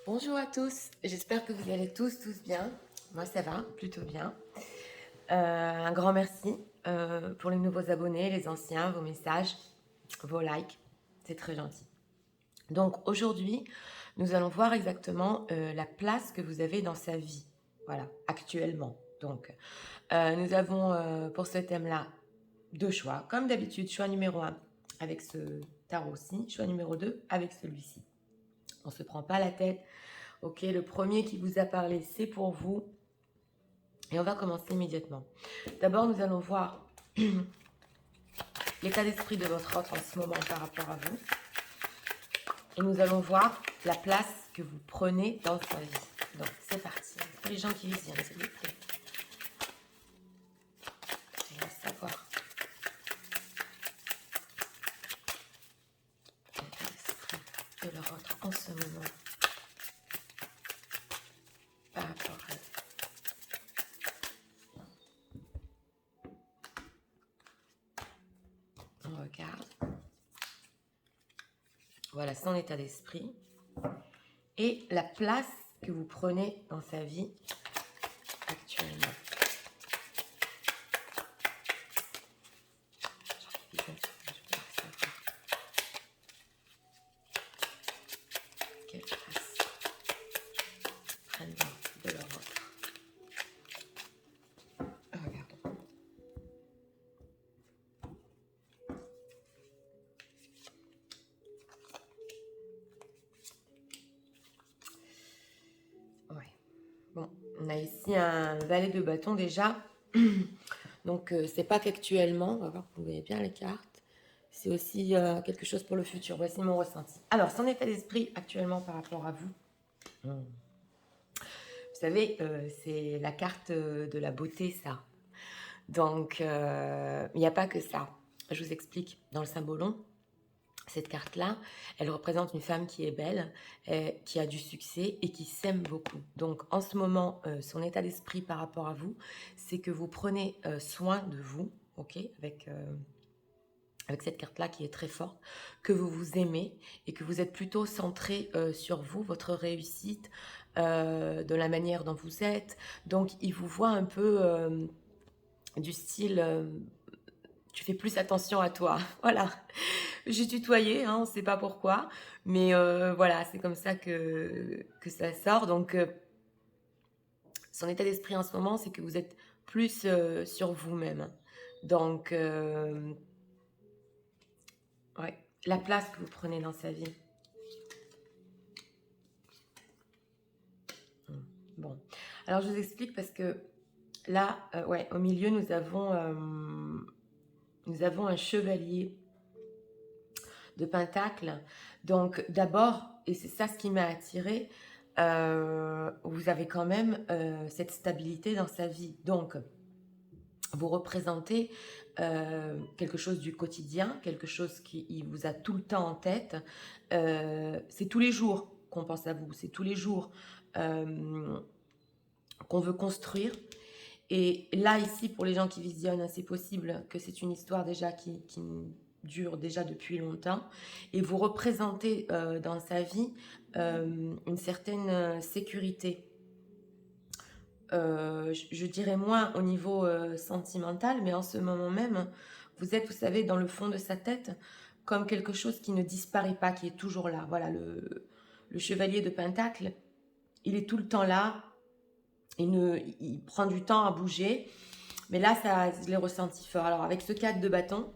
Bonjour à tous, j'espère que vous allez tous bien. Moi ça va, plutôt bien. Un grand merci pour les nouveaux abonnés, les anciens, vos messages, vos likes, c'est très gentil. Donc aujourd'hui, nous allons voir exactement la place que vous avez dans sa vie, voilà, actuellement. Donc nous avons pour ce thème-là deux choix, comme d'habitude, choix numéro 1 avec ce tarot-ci, choix numéro 2 avec celui-ci. On ne se prend pas la tête. Ok, le premier qui vous a parlé, c'est pour vous. Et on va commencer immédiatement. D'abord, nous allons voir l'état d'esprit de votre autre en ce moment par rapport à vous. Et nous allons voir la place que vous prenez dans sa vie. Donc, c'est parti. Pour les gens qui visionnent, s'il vous plaît. On va savoir l'état d'esprit de leur autre en ce moment par rapport à vous. On regarde. Voilà son état d'esprit. Et la place que vous prenez dans sa vie actuellement. Quelle place prennent de leur autre. Regardons. Ouais. Bon, on a ici un valet de bâton déjà. Donc, c'est pas qu'actuellement, on va voir que vous voyez bien les cartes. C'est aussi quelque chose pour le futur. Voici mon ressenti. Alors, son état d'esprit actuellement par rapport à vous. Vous savez, c'est la carte de la beauté, ça. Donc, il n'y a pas que ça. Je vous explique. Dans le symbolon, cette carte-là, elle représente une femme qui est belle, qui a du succès et qui s'aime beaucoup. Donc, en ce moment, son état d'esprit par rapport à vous, c'est que vous prenez soin de vous, ok, avec cette carte-là qui est très forte, que vous vous aimez et que vous êtes plutôt centré sur vous, votre réussite, de la manière dont vous êtes. Donc, il vous voit un peu du style... tu fais plus attention à toi, voilà. J'ai tutoyé, hein, on ne sait pas pourquoi, mais voilà, c'est comme ça que ça sort. Donc, son état d'esprit en ce moment, c'est que vous êtes plus sur vous-même. Donc, ouais, la place que vous prenez dans sa vie. Bon, alors je vous explique parce que là, ouais, au milieu, nous avons un chevalier de Pentacle. Donc d'abord, et c'est ça ce qui m'a attirée, vous avez quand même cette stabilité dans sa vie. Donc, vous représentez quelque chose du quotidien, quelque chose qui vous a tout le temps en tête. C'est tous les jours qu'on pense à vous, c'est tous les jours qu'on veut construire. Et là, ici, pour les gens qui visionnent, c'est possible que c'est une histoire déjà qui dure déjà depuis longtemps. Et vous représentez dans sa vie une certaine sécurité. Je dirais moins au niveau sentimental, mais en ce moment même, vous êtes, vous savez, dans le fond de sa tête, comme quelque chose qui ne disparaît pas, qui est toujours là. Voilà, le chevalier de Pentacle, il est tout le temps là, il prend du temps à bouger, mais là, ça, je l'ai ressenti fort. Alors, avec ce 4 de bâton,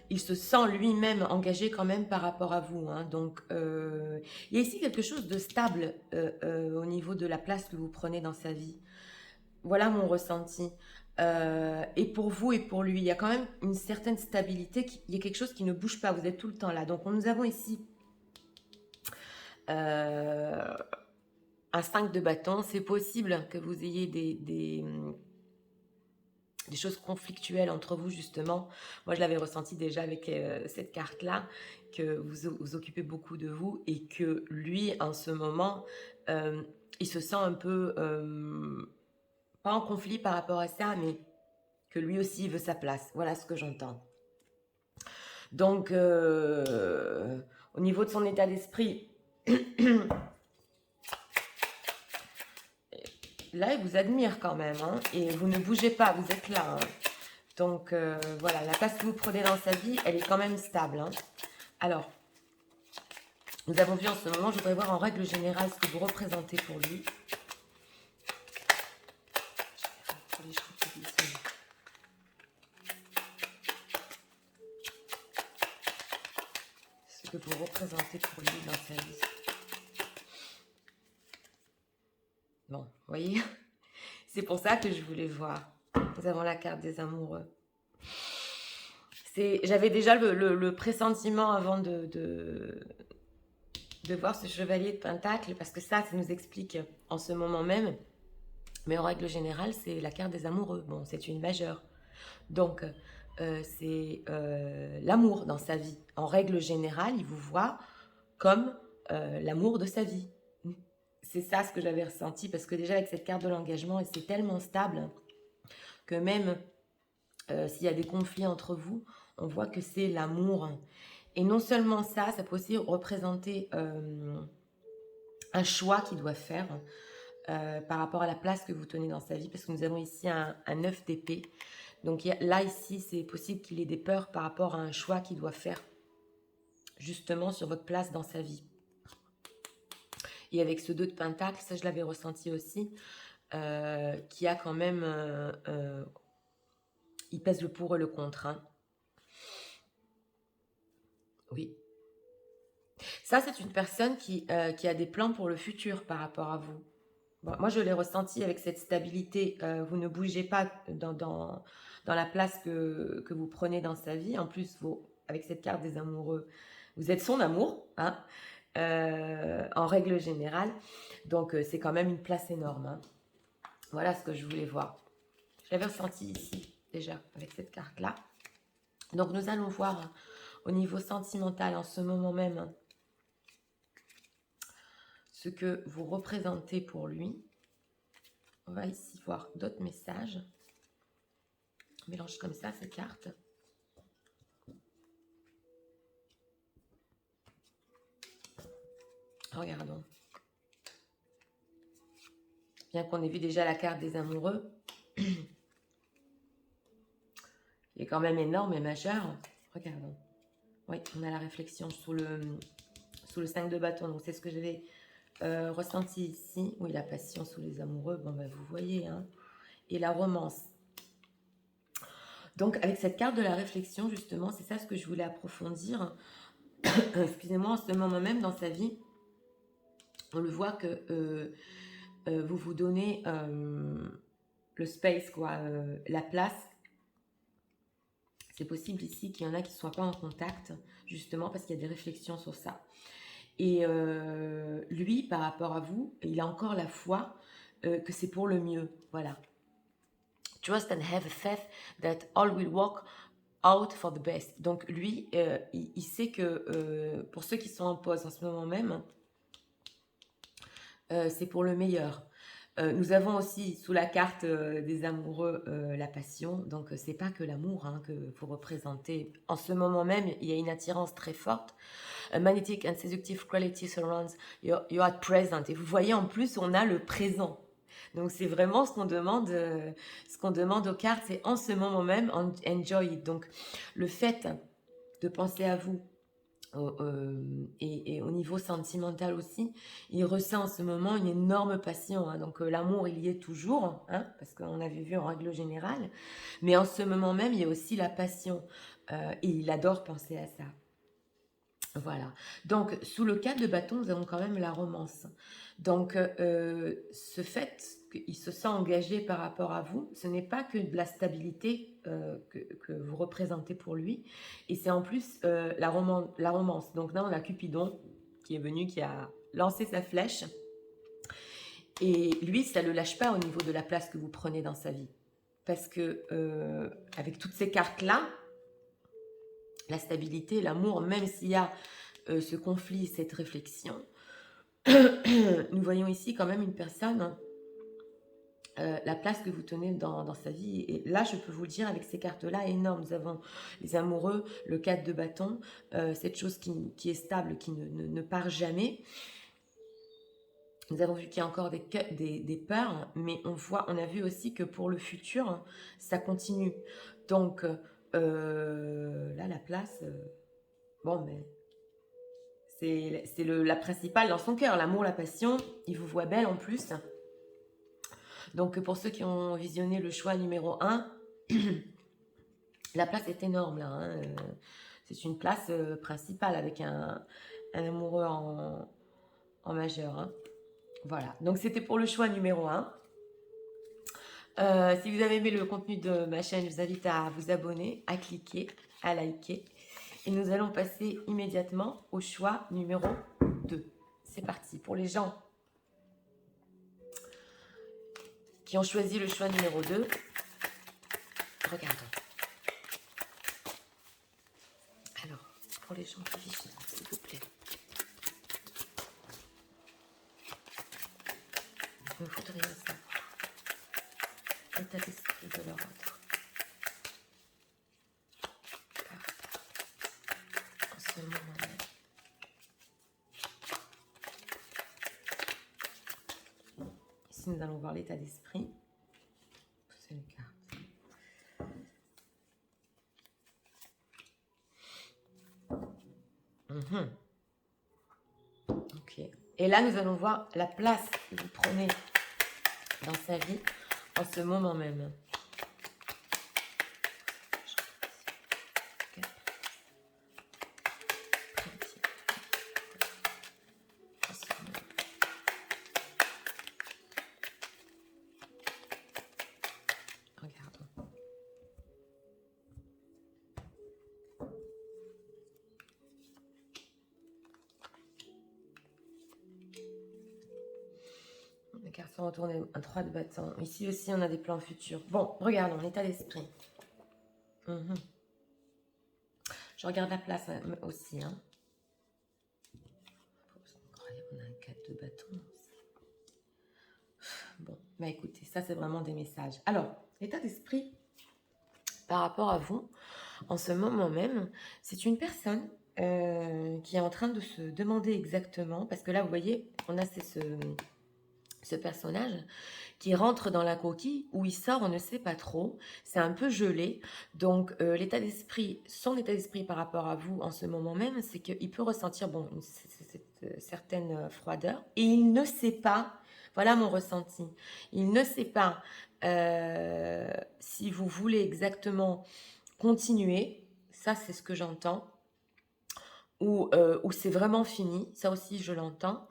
il se sent lui-même engagé quand même par rapport à vous. Hein. Donc, il y a ici quelque chose de stable au niveau de la place que vous prenez dans sa vie. Voilà mon ressenti. Et pour vous et pour lui, il y a quand même une certaine stabilité. Il y a quelque chose qui ne bouge pas. Vous êtes tout le temps là. Donc, nous avons ici un 5 de bâton. C'est possible que vous ayez des choses conflictuelles entre vous, justement. Moi, je l'avais ressenti déjà avec cette carte-là, que vous occupez beaucoup de vous et que lui, en ce moment, il se sent un peu, pas en conflit par rapport à ça, mais que lui aussi veut sa place. Voilà ce que j'entends. Donc, au niveau de son état d'esprit, là, il vous admire quand même, hein, et vous ne bougez pas, vous êtes là, hein. Donc, voilà, la place que vous prenez dans sa vie, elle est quand même stable, hein. Alors, nous avons vu en ce moment, je voudrais voir en règle générale ce que vous représentez pour lui. Ce que vous représentez pour lui dans sa vie. Bon, vous voyez, c'est pour ça que je voulais voir. Nous avons la carte des amoureux. J'avais déjà le pressentiment avant de voir ce chevalier de Pentacle, parce que ça nous explique en ce moment même. Mais en règle générale, c'est la carte des amoureux. Bon, c'est une majeure. Donc, c'est l'amour dans sa vie. En règle générale, il vous voit comme l'amour de sa vie. C'est ça ce que j'avais ressenti, parce que déjà avec cette carte de l'engagement, c'est tellement stable que même s'il y a des conflits entre vous, on voit que c'est l'amour. Et non seulement ça, ça peut aussi représenter un choix qu'il doit faire par rapport à la place que vous tenez dans sa vie, parce que nous avons ici un 9 d'épée. Donc là, ici, c'est possible qu'il ait des peurs par rapport à un choix qu'il doit faire, justement sur votre place dans sa vie. Et avec ce 2 de Pentacle, ça je l'avais ressenti aussi, qui a quand même... il pèse le pour et le contre. Hein. Oui. Ça, c'est une personne qui a des plans pour le futur par rapport à vous. Bon, moi, je l'ai ressenti avec cette stabilité. Vous ne bougez pas dans la place que vous prenez dans sa vie. En plus, avec cette carte des amoureux, vous êtes son amour, hein, en règle générale. Donc, c'est quand même une place énorme. Hein. Voilà ce que je voulais voir. Je l'avais ressenti ici, déjà, avec cette carte-là. Donc, nous allons voir hein, au niveau sentimental, en ce moment même, ce que vous représentez pour lui. On va ici voir d'autres messages. On mélange comme ça ces cartes. Regardons. Bien qu'on ait vu déjà la carte des amoureux, il est quand même énorme et majeur. Regardons. Oui, on a la réflexion sous le 5 de bâton. Donc, c'est ce que j'avais ressenti ici. Oui, la passion sous les amoureux. Bon, ben, vous voyez. Hein. Et la romance. Donc, avec cette carte de la réflexion, justement, c'est ça ce que je voulais approfondir. Excusez-moi, en ce moment même dans sa vie, on le voit que vous vous donnez le space, quoi, la place. C'est possible ici qu'il y en a qui ne soient pas en contact, justement, parce qu'il y a des réflexions sur ça. Et lui, par rapport à vous, il a encore la foi que c'est pour le mieux. Voilà. Trust and have a faith that all will work out for the best. Donc lui, il sait que pour ceux qui sont en pause en ce moment même, c'est pour le meilleur. Nous avons aussi sous la carte des amoureux la passion. Donc c'est pas que l'amour hein, que vous représentez. En ce moment même, il y a une attirance très forte. A magnetic and seductive quality surrounds your at present. Et vous voyez en plus, on a le présent. Donc c'est vraiment ce qu'on demande aux cartes, c'est en ce moment même, enjoy it. Donc le fait de penser à vous et au niveau sentimental aussi, il ressent en ce moment une énorme passion. Hein. Donc l'amour, il y est toujours, hein, parce qu'on avait vu en règle générale. Mais en ce moment même, il y a aussi la passion. Et il adore penser à ça. Voilà. Donc, sous le 4 de bâton, nous avons quand même la romance. Donc, ce fait qu'il se sent engagé par rapport à vous, ce n'est pas que de la stabilité que vous représentez pour lui. Et c'est en plus la romance. Donc là, on a Cupidon qui est venu, qui a lancé sa flèche. Et lui, ça ne le lâche pas au niveau de la place que vous prenez dans sa vie. Parce que, avec toutes ces cartes-là, la stabilité, l'amour, même s'il y a ce conflit, cette réflexion, nous voyons ici quand même une personne, la place que vous tenez dans sa vie. Et là, je peux vous le dire, avec ces cartes-là, énorme. Nous avons les amoureux, le 4 de bâton, cette chose qui est stable, qui ne part jamais. Nous avons vu qu'il y a encore des peurs, mais on a vu aussi que pour le futur, ça continue. Donc, là, la place, bon, mais c'est la principale dans son cœur, l'amour, la passion. Il vous voit belle en plus. Donc, pour ceux qui ont visionné le choix numéro 1, la place est énorme là. Hein. C'est une place principale avec un amoureux en majeur. Hein. Voilà, donc c'était pour le choix numéro 1. Si vous avez aimé le contenu de ma chaîne, je vous invite à vous abonner, à cliquer, à liker. Et nous allons passer immédiatement au choix numéro 2. C'est parti. Pour les gens qui ont choisi le choix numéro 2, regardons. Alors, pour les gens qui vivent, s'il vous plaît. Vous voudriez savoir l'état d'esprit de leur autre. En ce moment même. Ici, nous allons voir l'état d'esprit. C'est une carte. Ok. Et là, nous allons voir la place que vous prenez dans sa vie en ce moment même. Regardons. Les cartes sont retournées, un 3 de bâton. Ici aussi, on a des plans futurs. Bon, regardons l'état d'esprit. Je regarde la place aussi. Hein. On a un 4 de bâton. Bon, bah écoutez, ça c'est vraiment des messages. Alors, l'état d'esprit par rapport à vous, en ce moment même, c'est une personne qui est en train de se demander exactement, parce que là, vous voyez, on a ce personnage qui rentre dans la coquille, où il sort, on ne sait pas trop, c'est un peu gelé, donc l'état d'esprit, son état d'esprit par rapport à vous en ce moment même, c'est qu'il peut ressentir bon, cette certaine froideur, et il ne sait pas, voilà mon ressenti, il ne sait pas si vous voulez exactement continuer, ça c'est ce que j'entends, ou c'est vraiment fini, ça aussi je l'entends,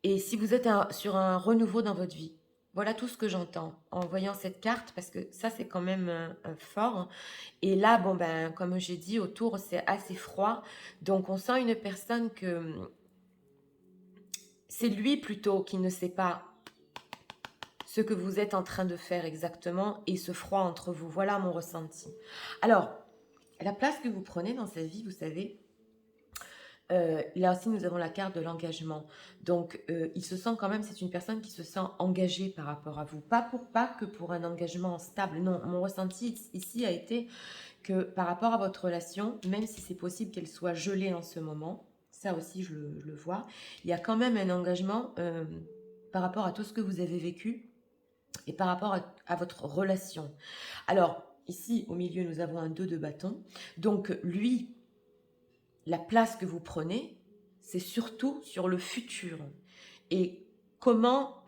et si vous êtes sur un renouveau dans votre vie. Voilà tout ce que j'entends en voyant cette carte, parce que ça c'est quand même fort. Et là, bon ben, comme j'ai dit, autour c'est assez froid, donc on sent une personne que c'est lui plutôt qui ne sait pas ce que vous êtes en train de faire exactement, et ce froid entre vous. Voilà mon ressenti. Alors, la place que vous prenez dans sa vie, vous savez, là aussi nous avons la carte de l'engagement. Donc il se sent quand même, c'est une personne qui se sent engagée par rapport à vous. Pas que pour un engagement stable. Non, mon ressenti ici a été que par rapport à votre relation, même si c'est possible qu'elle soit gelée en ce moment, ça aussi je le vois, il y a quand même un engagement par rapport à tout ce que vous avez vécu et par rapport à votre relation. Alors, ici, au milieu, nous avons un 2 de bâton. Donc, lui, la place que vous prenez, c'est surtout sur le futur. Et comment,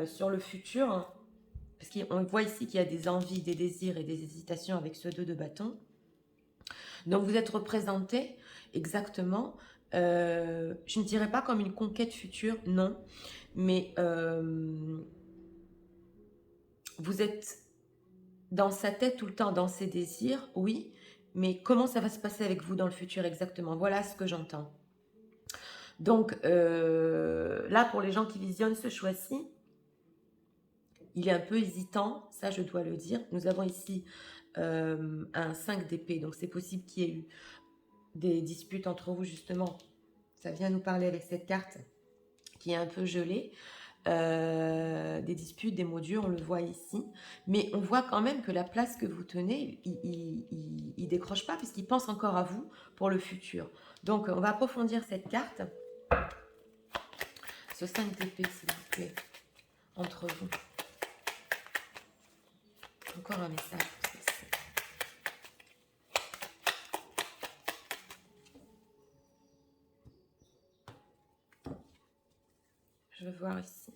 sur le futur, parce qu'on voit ici qu'il y a des envies, des désirs et des hésitations avec ce 2 de bâton. Donc, vous êtes représenté exactement, je ne dirais pas comme une conquête future, non, mais vous êtes dans sa tête tout le temps, dans ses désirs, oui, mais comment ça va se passer avec vous dans le futur exactement? Voilà ce que j'entends. Donc là, pour les gens qui visionnent ce choix-ci, il est un peu hésitant, ça je dois le dire. Nous avons ici un 5 d'épée, donc c'est possible qu'il y ait eu des disputes entre vous justement. Ça vient nous parler avec cette carte qui est un peu gelée. Des disputes, des mots durs, on le voit ici. Mais on voit quand même que la place que vous tenez, il décroche pas puisqu'il pense encore à vous pour le futur. Donc, on va approfondir cette carte. Ce 5 d'épée, s'il vous plaît, entre vous. Encore un message pour celle-ci. Je veux voir ici.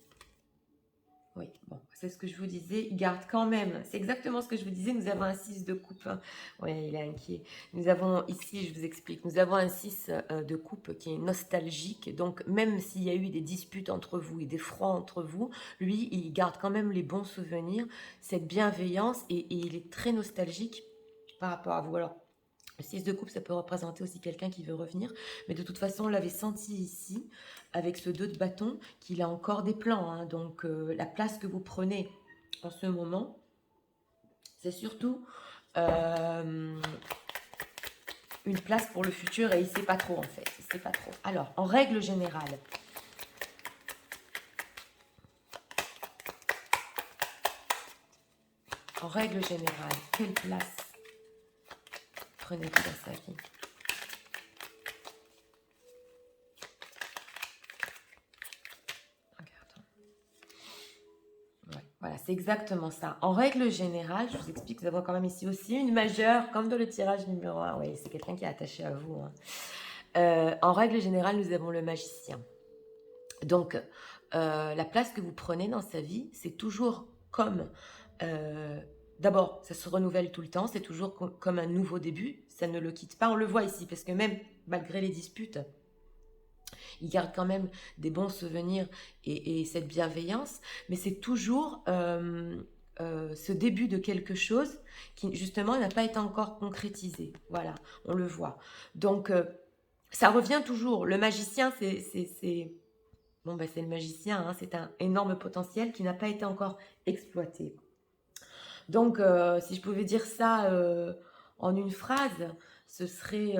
Oui, bon, c'est ce que je vous disais. Il garde quand même. C'est exactement ce que je vous disais. Nous avons un 6 de coupe. Oui, il est inquiet. Nous avons ici, je vous explique, nous avons un 6 de coupe qui est nostalgique. Donc, même s'il y a eu des disputes entre vous et des froids entre vous, lui, il garde quand même les bons souvenirs, cette bienveillance et il est très nostalgique par rapport à vous. Alors, le 6 de coupe, ça peut représenter aussi quelqu'un qui veut revenir. Mais de toute façon, on l'avait senti ici, avec ce 2 de bâton, qu'il a encore des plans. Hein. Donc, la place que vous prenez en ce moment, c'est surtout une place pour le futur. Et il ne sait pas trop, en fait. Il ne sait pas trop. Alors, en règle générale, quelle place prenez-vous dans sa vie? Voilà, c'est exactement ça. En règle générale, je vous explique, nous avons quand même ici aussi une majeure, comme dans le tirage numéro 1. Oui, c'est quelqu'un qui est attaché à vous. Hein. En règle générale, nous avons le magicien. Donc, la place que vous prenez dans sa vie, c'est toujours comme... D'abord, ça se renouvelle tout le temps, c'est toujours comme un nouveau début, ça ne le quitte pas. On le voit ici, parce que même malgré les disputes, il garde quand même des bons souvenirs et cette bienveillance, mais c'est toujours ce début de quelque chose qui justement n'a pas été encore concrétisé. Voilà, on le voit. Donc, ça revient toujours. Le magicien, bon, ben, c'est le magicien, hein, c'est un énorme potentiel qui n'a pas été encore exploité. Donc, si je pouvais dire ça en une phrase, ce serait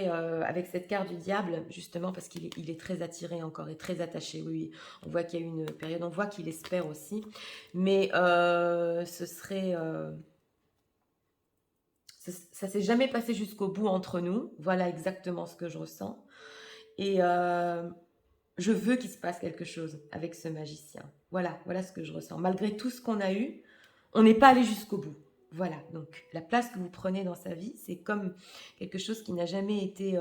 avec cette carte du diable, justement, parce qu'il est très attiré encore et très attaché. Oui, oui. On voit qu'il y a eu une période, on voit qu'il espère aussi. Mais ce serait... ça s'est jamais passé jusqu'au bout entre nous. Voilà exactement ce que je ressens. Et je veux qu'il se passe quelque chose avec ce magicien. Voilà ce que je ressens. Malgré tout ce qu'on a eu, on n'est pas allé jusqu'au bout. Voilà, donc la place que vous prenez dans sa vie, c'est comme quelque chose qui n'a jamais été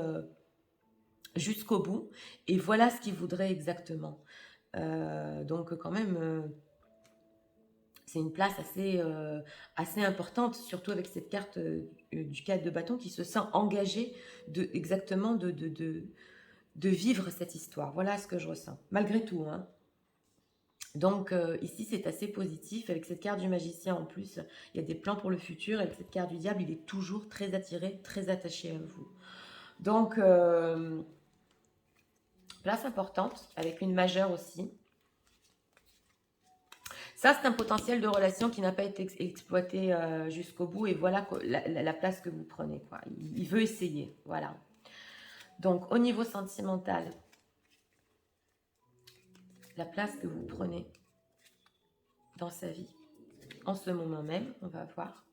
jusqu'au bout. Et voilà ce qu'il voudrait exactement. Donc quand même, c'est une place assez importante, surtout avec cette carte du 4 de bâton qui se sent engagé exactement de vivre cette histoire. Voilà ce que je ressens, malgré tout. Hein. Donc ici, c'est assez positif. Avec cette carte du magicien en plus, il y a des plans pour le futur. Avec cette carte du diable, il est toujours très attiré, très attaché à vous. Donc, place importante, avec une majeure aussi. Ça, c'est un potentiel de relation qui n'a pas été exploité jusqu'au bout. Et voilà la place que vous prenez. Quoi. Il veut essayer. Voilà. Donc, au niveau sentimental, la place que vous prenez dans sa vie, en ce moment même, on va voir.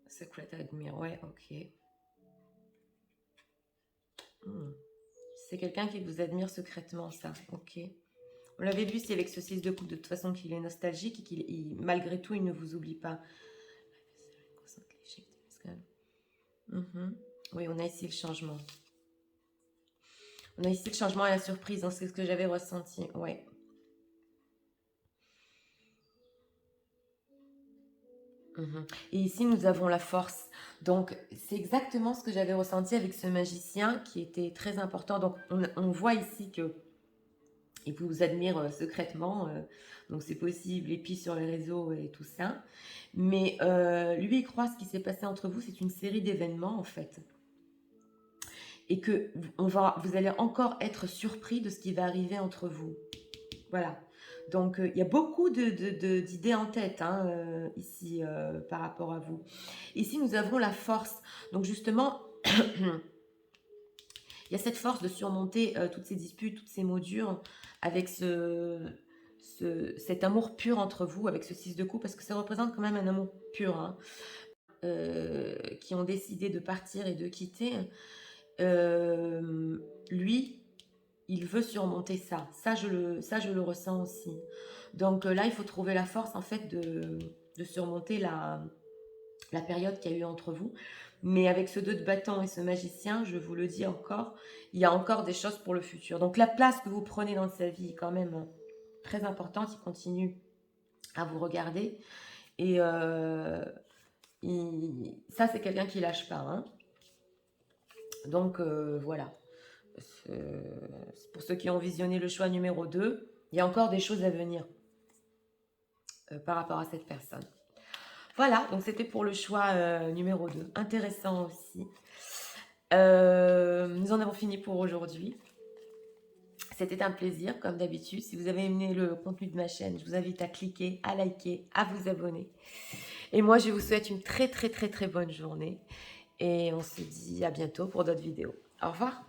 Secret Admire, ouais, ok. C'est quelqu'un qui vous admire secrètement, ça, ok. On l'avait vu, c'est avec ce 6 de coupe, de toute façon, qu'il est nostalgique et qu'il, malgré tout, il ne vous oublie pas. Oui, on a ici le changement. On a ici le changement et la surprise, donc c'est ce que j'avais ressenti, ouais. Et ici, nous avons la force. Donc, c'est exactement ce que j'avais ressenti avec ce magicien qui était très important. Donc, on voit ici que il vous admire secrètement. Donc, c'est possible. Et puis, sur les réseaux et tout ça. Mais lui, il croit ce qui s'est passé entre vous. C'est une série d'événements, en fait. Et que vous allez encore être surpris de ce qui va arriver entre vous. Voilà. Donc, il y a beaucoup d'idées en tête hein, ici par rapport à vous. Ici, nous avons la force. Donc, justement, il y a cette force de surmonter toutes ces disputes, toutes ces mots durs avec ce cet amour pur entre vous avec ce 6 de coupe, parce que ça représente quand même un amour pur, hein, qui ont décidé de partir et de quitter, lui, il veut surmonter ça. Ça, je le ressens aussi. Donc là, il faut trouver la force, en fait, de surmonter la période qu'il y a eu entre vous. Mais avec ce 2 de bâton et ce magicien, je vous le dis encore, il y a encore des choses pour le futur. Donc la place que vous prenez dans sa vie est quand même très importante. Il continue à vous regarder. Et ça, c'est quelqu'un qui lâche pas, hein. Donc voilà. Pour ceux qui ont visionné le choix numéro 2, il y a encore des choses à venir par rapport à cette personne. Voilà, donc c'était pour le choix numéro 2. Intéressant aussi. Nous en avons fini pour aujourd'hui. C'était un plaisir, comme d'habitude. Si vous avez aimé le contenu de ma chaîne, je vous invite à cliquer, à liker, à vous abonner. Et moi, je vous souhaite une très très très très bonne journée. Et on se dit à bientôt pour d'autres vidéos. Au revoir.